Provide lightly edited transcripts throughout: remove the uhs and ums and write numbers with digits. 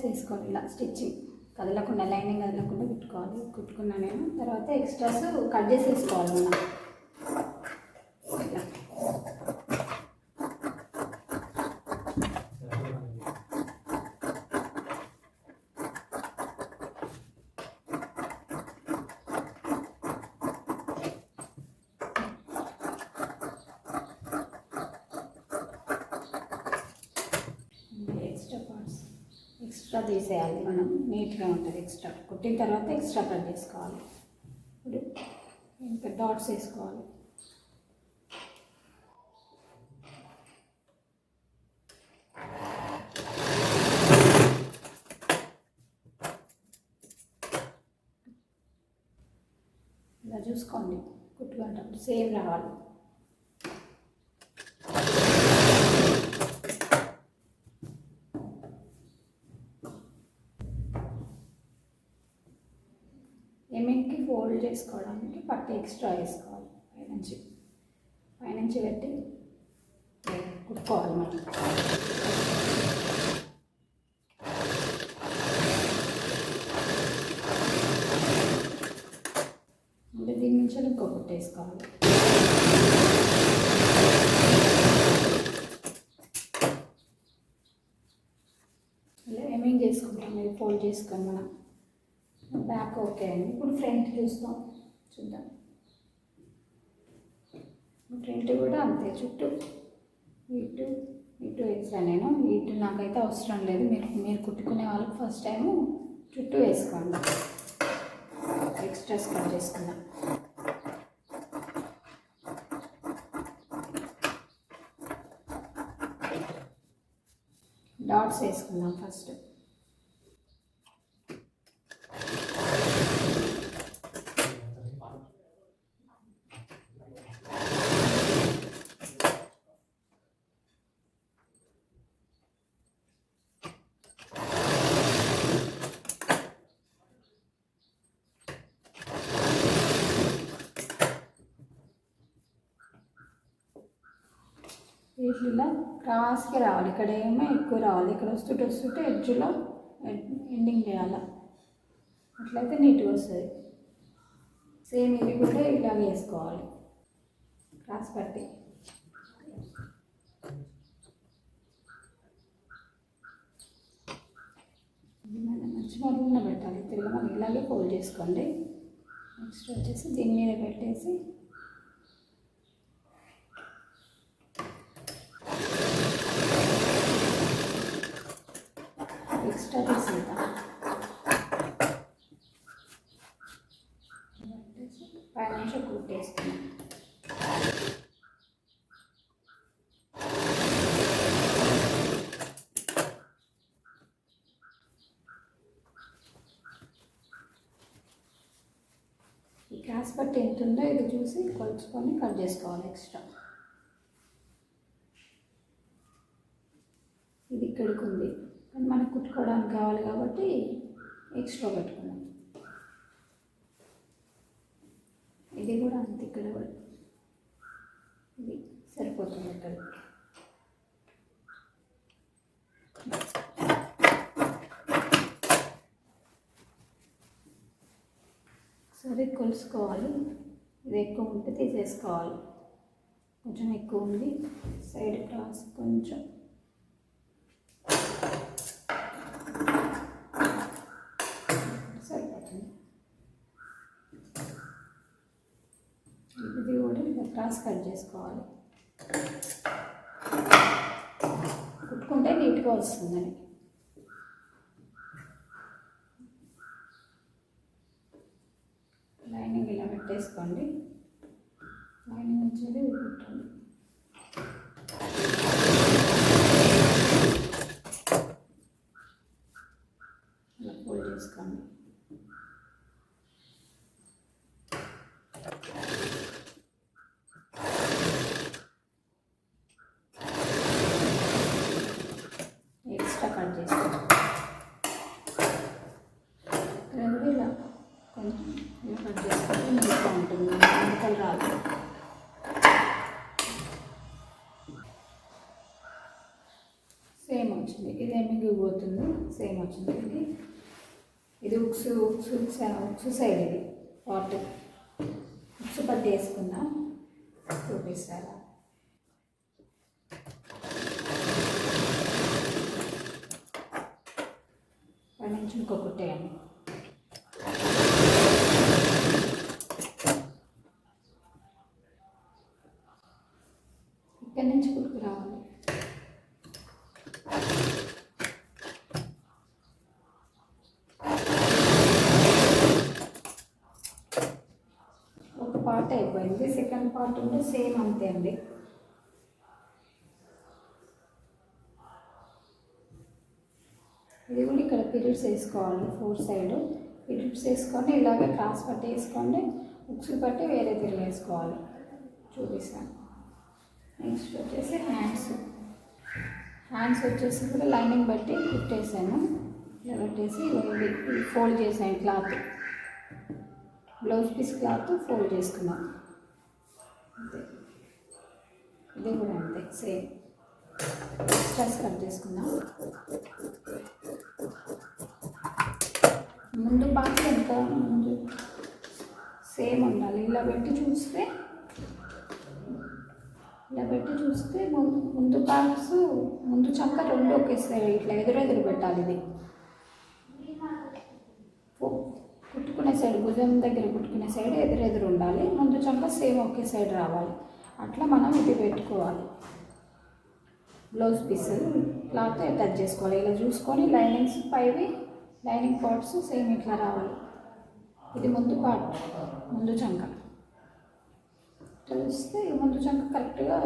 వేసుకోవాలి. ఇలా స్టిచ్చింగ్ కదలకుండా, లైనింగ్ కదలకుండా కుట్టుకోవాలి. కుట్టుకున్నా నేను. తర్వాత ఎక్స్ట్రాస్ కట్ చేసేసుకోవాలి మనం. ఇలా ఎక్స్ట్రా తీసేయాలి మనం. నీట్గా ఉంటుంది. ఎక్స్ట్రా కుట్టిన తర్వాత ఎక్స్ట్రా కట్ చేసుకోవాలి. ఇప్పుడు ఇంకా డాట్స్ వేసుకోవాలి. ఇలా చూసుకోండి, కుట్టుకుంటాం సేమ్ రావాలి. ఎమ్మింగ్కి ఫోల్డ్ చేసుకోవడానికి పట్టు ఎక్స్ట్రా వేసుకోవాలి. పైనుంచి పెట్టి కుట్టుకోవాలి మనం. అంటే దీని నుంచి ఇంకో కుట్టు వేసుకోవాలి. ఇలా ఎమ్మింగ్ చేసుకుంటాం. ఇది ఫోల్డ్ చేసుకొని మనం బ్యాక్ ఓకే అండి. ఇప్పుడు ఫ్రంట్ చూద్దాం. ఫ్రంట్ కూడా అంతే, చుట్టూ ఇటు వేసాను నేను. ఇటు నాకైతే అవసరం లేదు. మీరు కుట్టుకునే వాళ్ళకి ఫస్ట్ టైము చుట్టూ వేసుకోండి. ఎక్స్ట్రాస్ కట్ చేసుకుందాం. డాట్స్ వేసుకుందాం ఫస్ట్. వీటిలో క్రాస్కి రావాలి. ఇక్కడ ఏమో ఎక్కువ రావాలి. ఇక్కడ వస్తుంటే ఎడ్జ్లో ఎండింగ్ చేయాలి. అట్లయితే నీట్గా వస్తుంది. సేమ్ ఇది కూడా ఇలాగే వేసుకోవాలి. క్రాస్ పట్టి మంచి మరుగున పెట్టాలి. తిరగమని ఇలాగే ఫోల్డ్ చేసుకోండి. నెక్స్ట్ వచ్చేసి దీని మీద పెట్టేసి ఎక్స్ట్రా తీసేద్దాం. పైన కుట్టేసుకున్నాం. ఈ క్రాస్ పట్టి ఎంత ఉందో ఇది చూసి కొలుచుకొని కట్ చేసుకోవాలి. ఎక్స్ట్రా ఇది ఇక్కడికి ఉంది, కానీ మనకు కుట్టుకోవడానికి కావాలి కాబట్టి ఎక్స్ట్రా పెట్టుకున్నాం. ఇది కూడా అంతే, ఇక్కడ కూడా ఇది సరిపోతుంది. ఇక్కడ సరే కొలుసుకోవాలి. ఇది ఎక్కువ ఉంటే తీసేసుకోవాలి. కొంచెం ఎక్కువ ఉంది. సైడ్ క్రాస్ కొంచెం సరిపోతుంది. ఇది కూడా క్రాస్ కట్ చేసుకోవాలి. కుట్టుకుంటే నీట్గా వస్తుందని. లైనింగ్ ఇలా పెట్టేసుకోండి. లైనింగ్ వచ్చేది కుట్టండి. ఇలా ఫోల్డ్ చేసుకోండి. ఎక్స్ట్రా కట్ చేసుకోండి. ఇలా కొంచెం ఇలా కట్ చేసుకుంటే నీట్గా ఉంటుంది. ముక్కలు రాదు. సేమ్ వచ్చింది. ఇది ఎమ్మింగ్ పోతుంది, సేమ్ వచ్చింది. ఇది ఉక్సు సైడ్, ఇది పార్ట్ ఉక్సు పట్టి వేసుకున్నా, చూపిస్తారా? పై నుంచి ఇంకో కుట్టేయండి. ఇక్కడి నుంచి కుట్టుకు రావాలి. ఒక పార్ట్ అయిపోయింది, సెకండ్ పార్ట్ ఉంటే సేమ్ అంతే అండి. ఇది కూడా ఇక్కడ పీరియడ్స్ వేసుకోవాలి, 4 సైడ్ పీరియడ్స్ వేసుకొని ఇలాగే క్రాస్ పట్టి వేసుకోండి, ఉక్సులు పట్టి వేరే తిరిగి వేసుకోవాలి. చూపిస్తాను. నెక్స్ట్ వచ్చేసి హ్యాండ్స్ వచ్చేసి కూడా లైనింగ్ బట్టి కుట్టేసాను. ఇలా పెట్టేసి ఇది ఫోల్డ్ చేసాను, cloth blouse piece cloth fold చేసుకున్నాను అంతే. ఇది కూడా అంతే సేమ్. ఎక్స్ట్రాస్ కట్ చేసుకున్నాం. ముందు పార్ట్ ఎంత ముందు సేమ్ ఉండాలి. ఇలా పెట్టి చూస్తే ముందు పార్ట్స్ ముందు చంక రెండు ఒకేసారి ఇట్లా ఎదురెదురు పెట్టాలి. ఇది కుట్టుకునే సైడ్, భుజం దగ్గర కుట్టుకునే సైడ్ ఎదురెదురు ఉండాలి. ముందు చంక సేమ్ ఒకే సైడ్ రావాలి. అట్లా మనం ఇది పెట్టుకోవాలి. బ్లౌజ్ పీస్ క్లాత్ అటాచ్ చేసుకోవాలి. ఇలా చూసుకొని లైనింగ్స్ పైవి లైనింగ్ పార్ట్స్ సేమ్ ఇట్లా రావాలి. ఇది ముందు పార్ట్, ముందు చంక తెలిస్తే ముందు చంక కరెక్ట్గా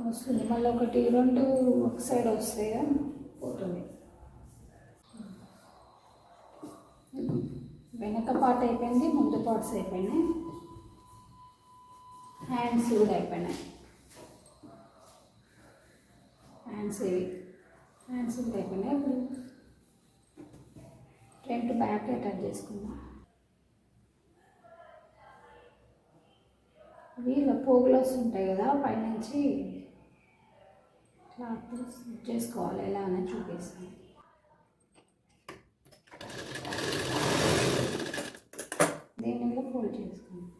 వస్తుంది. మళ్ళీ ఒకటి రెండు ఒక సైడ్ వస్తాయి పోతుంది. వెనక పార్ట్ అయిపోయింది, ముందు పార్ట్స్ అయిపోయినాయి, హ్యాండ్స్ కూడా అయిపోయినాయి. హ్యాండ్స్ కూడా అయిపోయినాయి. ఇప్పుడు ఫ్రంట్ బ్యాక్ అటాచ్ చేసుకుందాం. ఇవి ఇలా పోగులు వస్తుంటాయి కదా, పైనుంచి క్లాత్ స్టిచ్ చేసుకోవాలి. ఎలా అనేది చూపిస్తాను. దీనిలో ఫోల్డ్ చేసుకుందాం.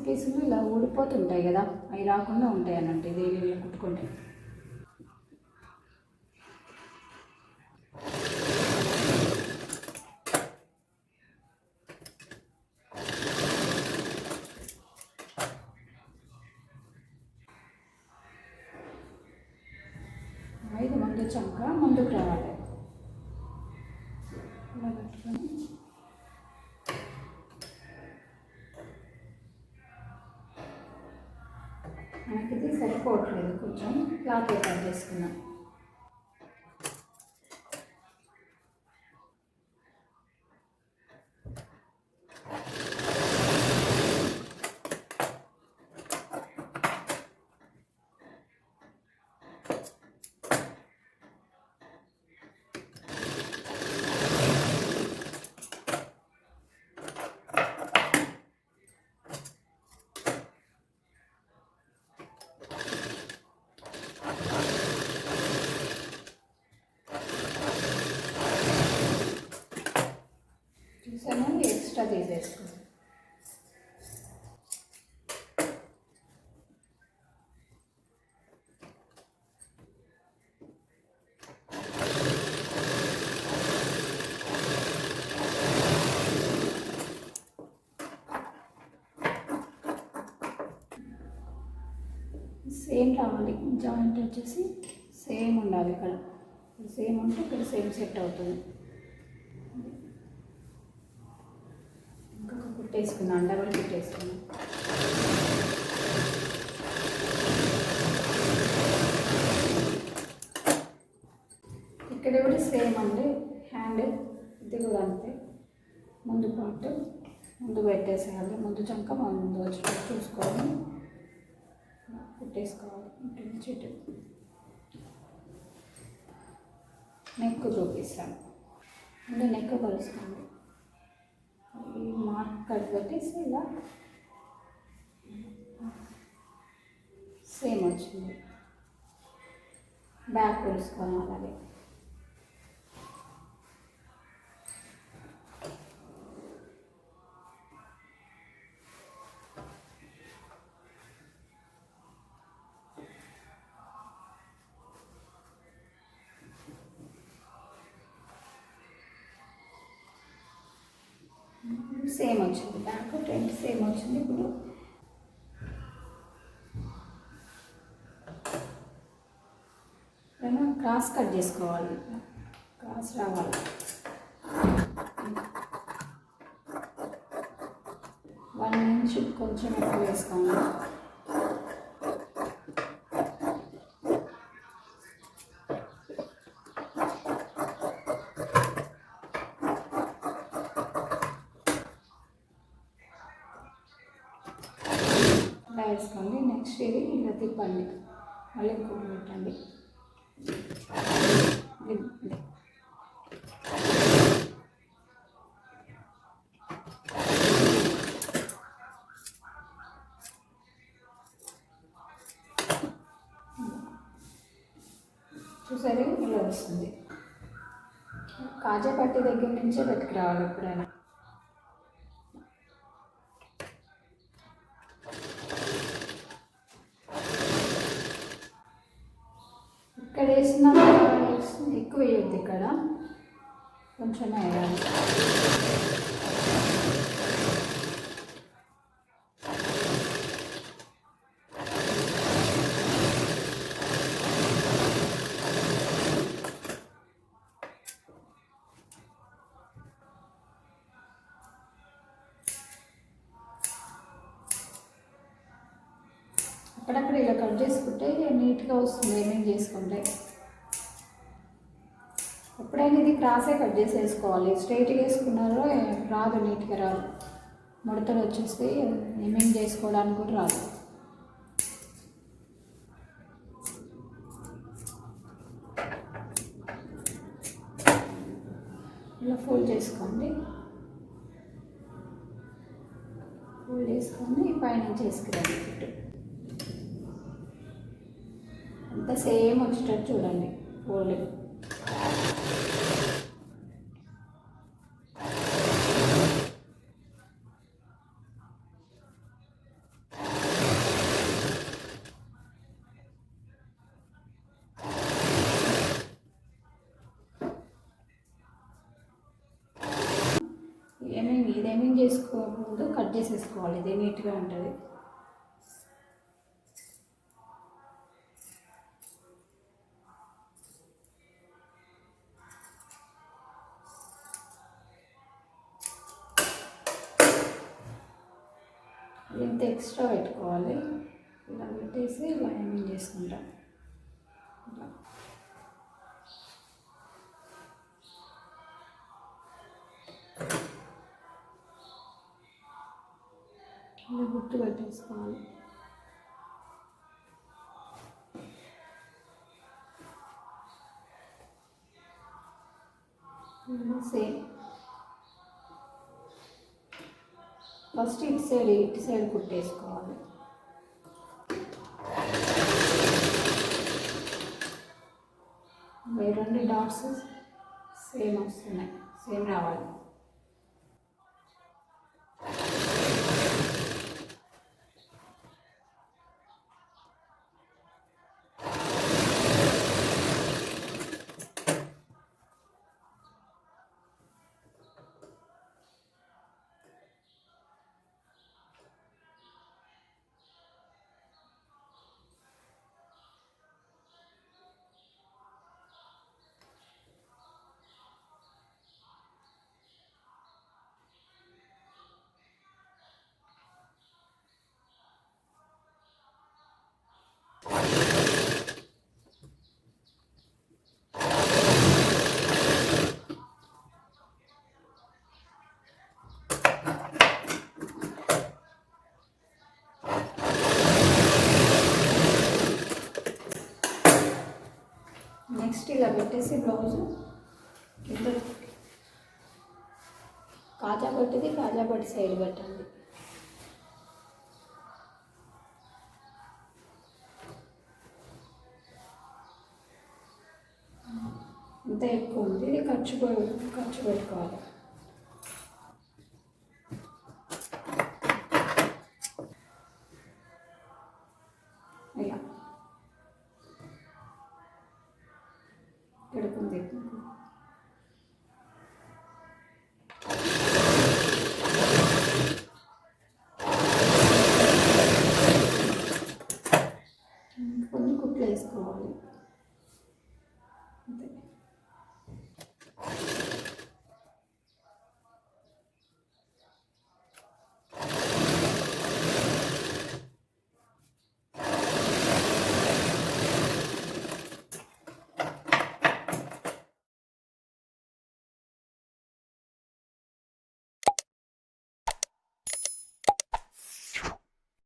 పీసులు ఇలా ఊడిపోతుంటాయి కదా, అవి రాకుండా ఉంటాయి అన్నట్టు ఇది ఇలా కుట్టుకుంటే. ఇది ముందు చంక ముందుకు రావాలి. ఇలా పెట్టుకొని మనకి ఇది సరిపోవట్లేదు, కొంచెం క్లాత్ అటాచ్ చేసుకున్నాం. ఎక్స్ట్రా తీసేసుకుంటాం. సేమ్ రావాలి, జాయింట్ వచ్చేసి సేమ్ ఉండాలి. ఇక్కడ సేమ్ ఉంటే ఇక్కడ సేమ్ సెట్ అవుతుంది. ఇంకొక కుట్టేసుకున్నాను, డబల్ కుట్టేసుకున్నాను. ఇక్కడ కూడా సేమ్ అండి. హ్యాండ్ ఇది కూడా అంతే. ముందు పార్ట్ ముందు పెట్టేసేయాలి. ముందు చంక ముందు వచ్చి చూసుకోవాలి, కుట్టేసుకోవాలి. ఇటు నుంచి ఇటు నెక్ చూపిస్తాను. ముందు నెక్ కలుసుకోండి. ఈ మార్క్ కట్ పెట్టేసి ఇలా సేమ్ వచ్చింది. బ్యాక్ వేసుకోవాలి అలాగే. సేమ్ వచ్చింది, బ్యాక్ ఫ్రంట్ సేమ్ వచ్చింది. ఇప్పుడు క్రాస్ కట్ చేసుకోవాలి, క్రాస్ రావాలి. 1 ఇంచ్ కొంచెం ఎక్కువ వేసుకోండి. ఇలా వేసుకోండి. నెక్స్ట్ ఇది ఇలా తిప్పండి, మళ్ళీ ఇంకోటి పెట్టండి. చూసారు, ఇలా వస్తుంది. కాజా పట్టి దగ్గర నుంచే వెతికి రావాలి ఎప్పుడైనా. ఇక్కడ వేసిన ఎక్కువ వేయద్దు, ఇక్కడ కొంచెం వేయాలి. అక్కడక్కడ ఇలా కట్ చేసుకుంటే నీట్గా వస్తుంది. ఏమేమి చేసుకుంటే ఎప్పుడైనా ఇది క్రాసే కట్ చేసేసుకోవాలి. స్ట్రైట్గా వేసుకున్నారో రాదు, నీట్గా రాదు, ముడతలు వచ్చేస్తే ఏమేమి చేసుకోవడానికి కూడా రాదు. ఇలా ఫోల్డ్ చేసుకోండి. ఫోల్డ్ చేసుకొని పైనుంచి వేసుకురండి. అంతా సేమ్ వచ్చేటట్టు చూడండి ఫోల్డింగ్. ఇదేమేమి చేసుకోకముందు కట్ చేసేసుకోవాలి, ఇది నీట్గా ఉంటుంది. ఇంత ఎక్స్ట్రా పెట్టుకోవాలి. ఇలా పెట్టేసి ఇలా ఏమేమి చేసుకుంటాం. ఇలా గుర్తు పెట్టేసుకోవాలి. సేమ్ ఫస్ట్ ఇటు సైడ్ కుట్టేసుకోవాలి. రెండు డాట్స్ సేమ్ వస్తున్నాయి, సేమ్ రావాలి. నెక్స్ట్ ఇలా పెట్టేసి బ్లౌజు కింద కాజా పట్టి సైడ్ పెట్టండి. అంతా ఎక్కువ ఉంది, ఇది ఖర్చు పెట్టుకోవాలి.